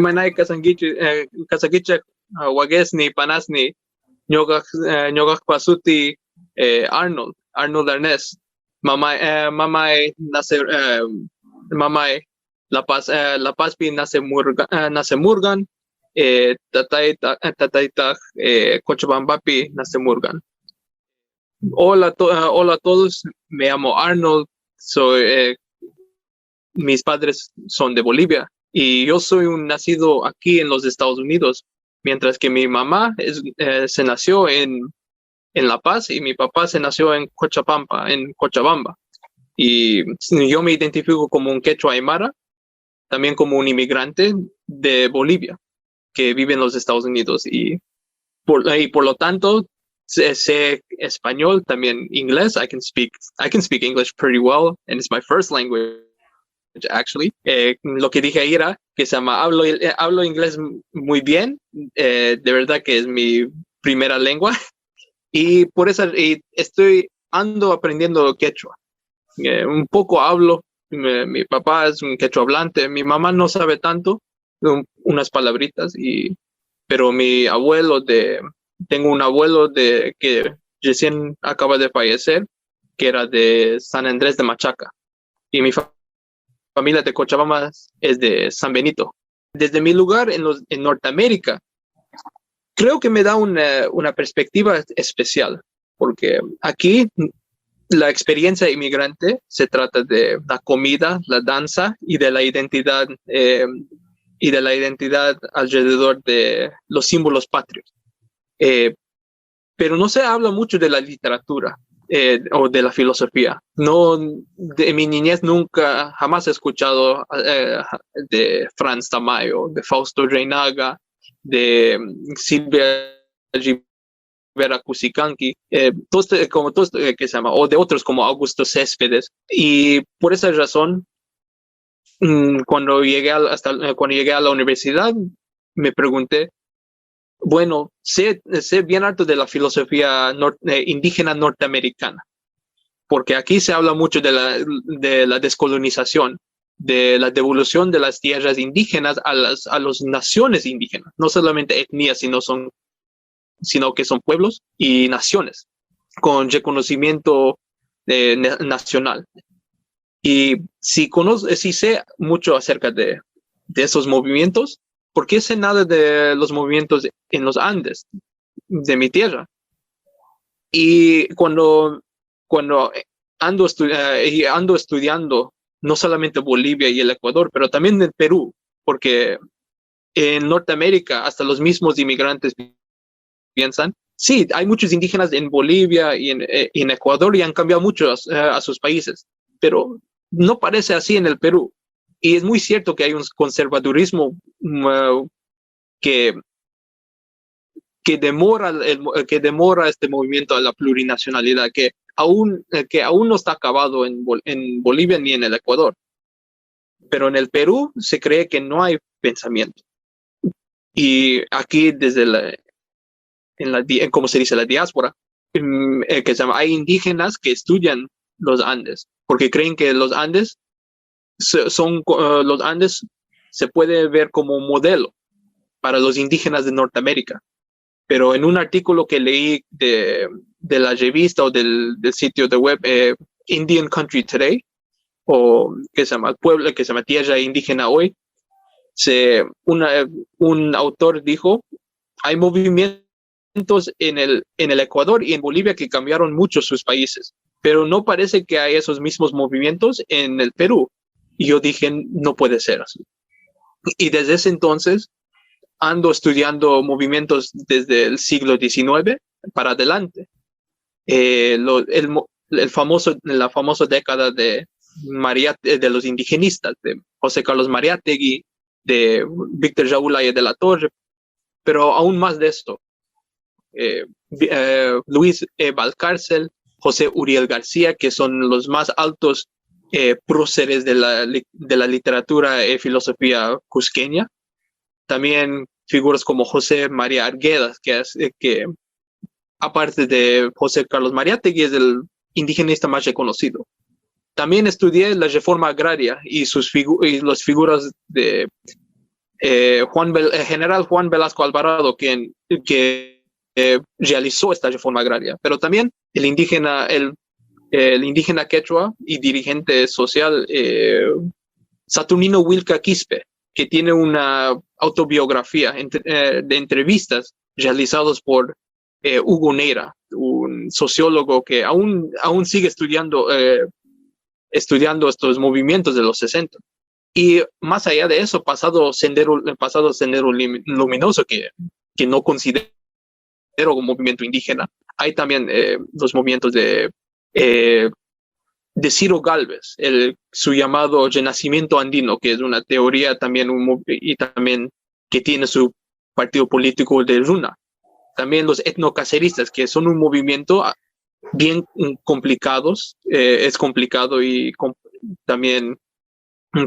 Manay kasagicha wagesni panasni ñogak pasuti Arnold Arnés mamay La Paz pi nace Murgan tatayta Cochabambapi nace Murgan. Hola a todos, me llamo Arnold, mis padres son de Bolivia y yo soy un nacido aquí en los Estados Unidos, mientras que mi mamá se nació en La Paz y mi papá se nació en Cochabamba. Y yo me identifico como un quechua aymara, también como un inmigrante de Bolivia que vive en los Estados Unidos y por lo tanto sé español, también inglés. I can speak English pretty well, and it's my first language actually. Lo que dije ahí era que hablo inglés muy bien, de verdad que es mi primera lengua y por eso ando aprendiendo quechua. Un poco hablo. Mi papá es un quechua hablante, mi mamá no sabe tanto, unas palabritas, pero tengo un abuelo que recién acaba de fallecer, que era de San Andrés de Machaca, y mi familia de Cochabamba es de San Benito. Desde mi lugar en Norteamérica, creo que me da una perspectiva especial, porque aquí la experiencia inmigrante se trata de la comida, la danza y de la identidad alrededor de los símbolos patrios. Pero no se habla mucho de la literatura o de la filosofía. No, de mi niñez jamás he escuchado de Franz Tamayo, de Fausto Reinaga, de Silvia Rivera Cusicanqui, que se llama, o de otros como Augusto Céspedes. Y por esa razón, cuando llegué a la universidad, me pregunté, bueno, sé bien harto de la filosofía indígena norteamericana, porque aquí se habla mucho de la descolonización, de la devolución de las tierras indígenas a las naciones indígenas, no solamente etnias, sino que son pueblos y naciones con reconocimiento nacional. Y si sé mucho acerca de esos movimientos, ¿por qué sé nada de los movimientos en los Andes, de mi tierra? Y cuando ando estudiando no solamente Bolivia y el Ecuador, pero también el Perú, porque en Norteamérica hasta los mismos inmigrantes piensan, sí, hay muchos indígenas en Bolivia y en Ecuador y han cambiado mucho a sus países, pero no parece así en el Perú. Y es muy cierto que hay un conservadurismo que demora este movimiento a la plurinacionalidad, que aún no está acabado en Bolivia ni en el Ecuador. Pero en el Perú se cree que no hay pensamiento. Y aquí como se dice, la diáspora, que se llama, hay indígenas que estudian los Andes, porque creen que los Andes se puede ver como un modelo para los indígenas de Norteamérica. Pero en un artículo que leí de la revista o del sitio de web Indian Country Today, o que se llama Tierra Indígena Hoy, un autor dijo, hay movimientos en el Ecuador y en Bolivia que cambiaron mucho sus países, pero no parece que hay esos mismos movimientos en el Perú. Y yo dije, no puede ser así. Y desde ese entonces ando estudiando movimientos desde el siglo XIX para adelante. La famosa década de los indigenistas, de José Carlos Mariátegui, de Víctor Raúl Aya de la Torre, pero aún más de esto. Luis Valcárcel, José Uriel García, que son los más altos próceres de la literatura y filosofía cusqueña. También figuras como José María Arguedas, que aparte de José Carlos Mariátegui, es el indigenista más reconocido. También estudié la reforma agraria y las figuras de general Juan Velasco Alvarado, que realizó esta reforma agraria, pero también el indígena quechua y dirigente social Saturnino Huilca Quispe, que tiene una autobiografía de entrevistas realizados por Hugo Neira, un sociólogo que aún sigue estudiando estos movimientos de los 60. Y más allá de eso, pasado Sendero Luminoso, que no considero un movimiento indígena, hay también los movimientos de Ciro Gálvez, su llamado renacimiento andino, que es una teoría también, y también que tiene su partido político de Runa. También los etnocaceristas, que son un movimiento bien complicados, es complicado y también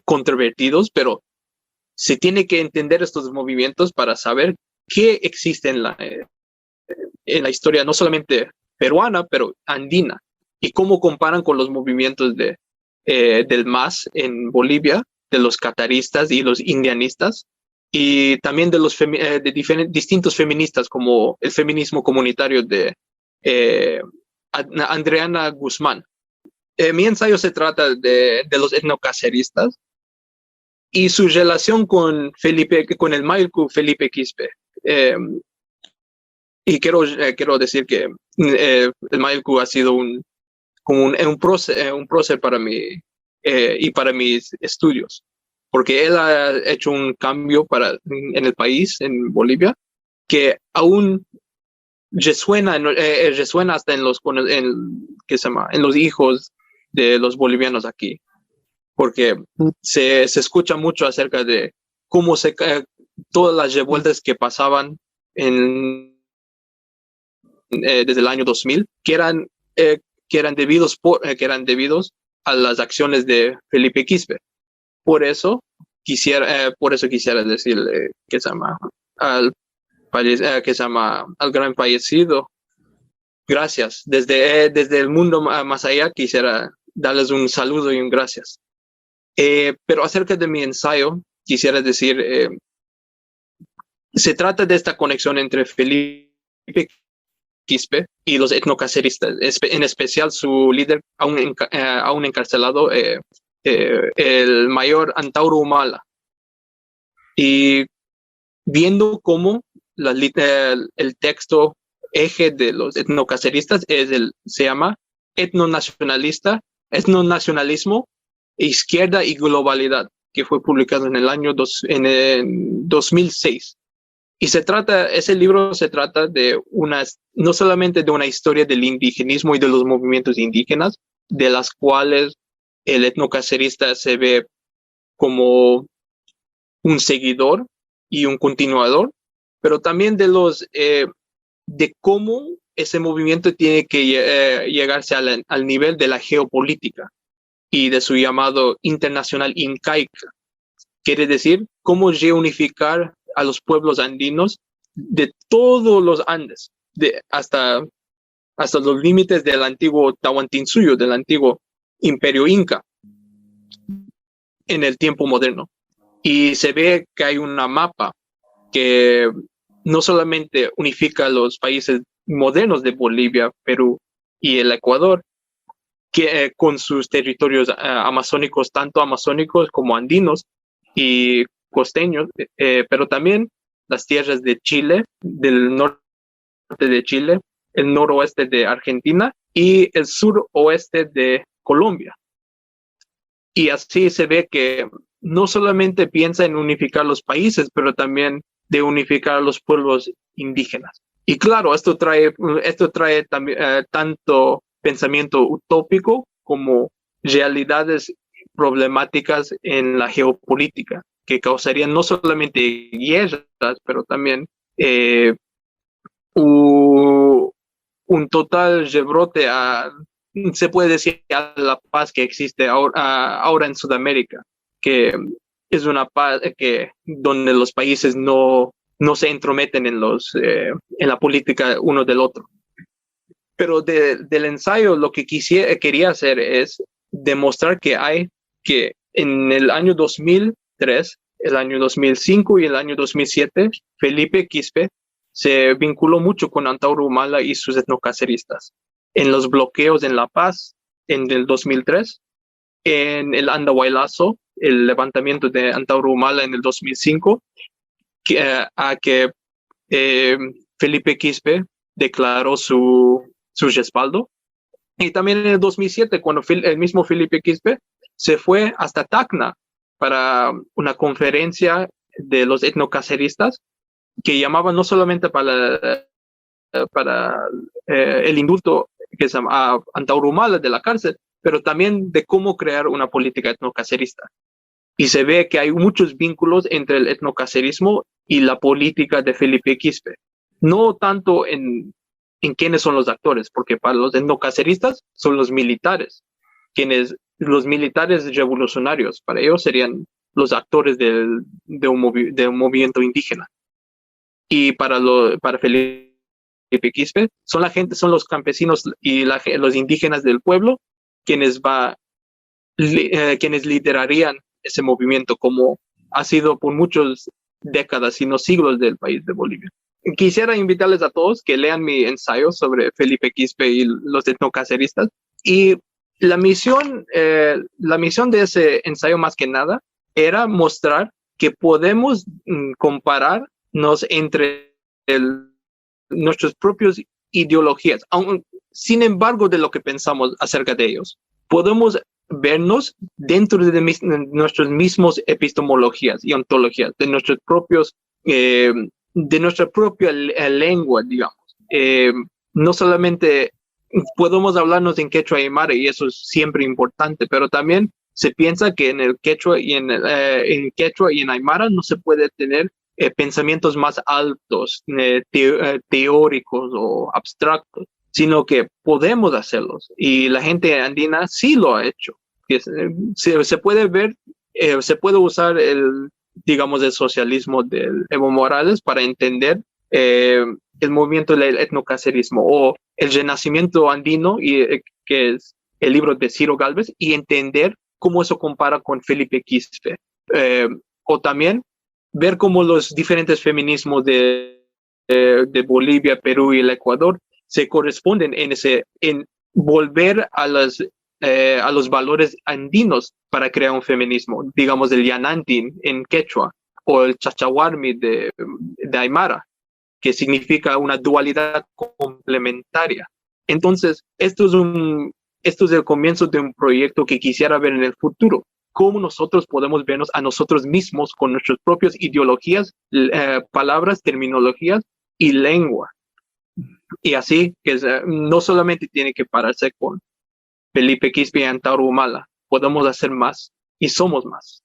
controvertidos, pero se tiene que entender estos movimientos para saber qué existe en la historia, no solamente peruana, pero andina, y cómo comparan con los movimientos del MAS en Bolivia, de los cataristas y los indianistas, y también de los distintos feministas, como el feminismo comunitario de Andreana Guzmán. Mi ensayo se trata de los etnocaceristas y su relación con el Mailku Felipe Quispe. Y quiero decir que el Mailku ha sido un prócer para mí y para mis estudios, porque él ha hecho un cambio en el país, en Bolivia, que aún resuena hasta en los hijos de los bolivianos aquí, porque se escucha mucho acerca de cómo todas las revueltas que pasaban desde el año 2000, que eran debidos a las acciones de Felipe Quispe. Por eso quisiera decirle que se llama al gran fallecido, gracias. Desde el mundo más allá quisiera darles un saludo y un gracias. Pero acerca de mi ensayo, quisiera decir, se trata de esta conexión entre Felipe Quispe y los etnocaceristas, en especial su líder aún encarcelado, el mayor Antauro Humala. Y viendo cómo el texto eje de los etnocaceristas se llama etnonacionalismo, izquierda y globalidad, que fue publicado en el 2006. Y ese libro se trata no solamente de una historia del indigenismo y de los movimientos indígenas, de las cuales el etnocacerista se ve como un seguidor y un continuador, pero también de cómo ese movimiento tiene que llegarse al nivel de la geopolítica y de su llamado internacional incaica. Quiere decir cómo reunificar a los pueblos andinos de todos los Andes, hasta los límites del antiguo Tahuantinsuyo, del antiguo imperio inca, en el tiempo moderno. Y se ve que hay una mapa que no solamente unifica los países modernos de Bolivia, Perú y el Ecuador, con sus territorios amazónicos, tanto amazónicos como andinos y costeños, pero también las tierras de Chile, del norte de Chile, el noroeste de Argentina y el suroeste de Colombia. Y así se ve que no solamente piensa en unificar los países, pero también de unificar a los pueblos indígenas. Y claro, esto trae también tanto pensamiento utópico como realidades problemáticas en la geopolítica, que causarían no solamente guerras, pero también un total rebrote se puede decir, a la paz que existe ahora en Sudamérica, que es una paz donde los países no se entrometen en la política uno del otro. Pero del ensayo lo que quería hacer es demostrar que en el año 2003 el año 2005 y el año 2007, Felipe Quispe se vinculó mucho con Antauro Humala y sus etnocaceristas. En los bloqueos en La Paz, en el 2003, en el Andahuaylazo, el levantamiento de Antauro Humala en el 2005, a que Felipe Quispe declaró su respaldo. Y también en el 2007, cuando el mismo Felipe Quispe se fue hasta Tacna para una conferencia de los etnocaceristas que llamaban no solamente para el indulto que se llama a Antauro Humala de la cárcel, pero también de cómo crear una política etnocacerista. Y se ve que hay muchos vínculos entre el etnocacerismo y la política de Felipe Quispe. No tanto en quiénes son los actores, porque para los etnocaceristas son los militares, los militares revolucionarios, para ellos serían los actores de un movimiento indígena. Y para Felipe Quispe, son los campesinos y los indígenas del pueblo quienes liderarían ese movimiento, como ha sido por muchas décadas, si no siglos, del país de Bolivia. Quisiera invitarles a todos que lean mi ensayo sobre Felipe Quispe y los etnocaceristas. Y la misión de ese ensayo, más que nada, era mostrar que podemos compararnos entre nuestras propias ideologías, sin embargo de lo que pensamos acerca de ellos. Podemos vernos dentro de nuestras mismas epistemologías y ontologías, de nuestros propios, de nuestra propia lengua, digamos. No solamente podemos hablarnos en quechua y aymara, y eso es siempre importante, pero también se piensa que en el quechua y en quechua y en aymara no se puede tener pensamientos más altos, teóricos o abstractos, sino que podemos hacerlos. Y la gente andina sí lo ha hecho. Se puede ver, se puede usar el socialismo de Evo Morales para entender el movimiento del etnocacerismo o el renacimiento andino, que es el libro de Ciro Gálvez, y entender cómo eso compara con Felipe Quispe. O también ver cómo los diferentes feminismos de Bolivia, Perú y el Ecuador se corresponden en volver a los valores andinos para crear un feminismo, digamos el Yanantin en quechua o el Chachahuarmi de aymara, que significa una dualidad complementaria. Entonces, esto es el comienzo de un proyecto que quisiera ver en el futuro. Cómo nosotros podemos vernos a nosotros mismos con nuestras propias ideologías, palabras, terminologías y lengua. Y así, que no solamente tiene que pararse con Felipe Quispe y Antauro Humala, podemos hacer más y somos más.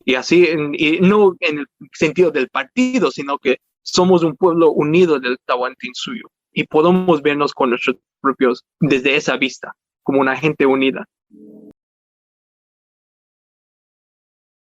Y así, y no en el sentido del partido, sino que somos un pueblo unido del Tahuantinsuyo y podemos vernos con nuestros propios, desde esa vista, como una gente unida.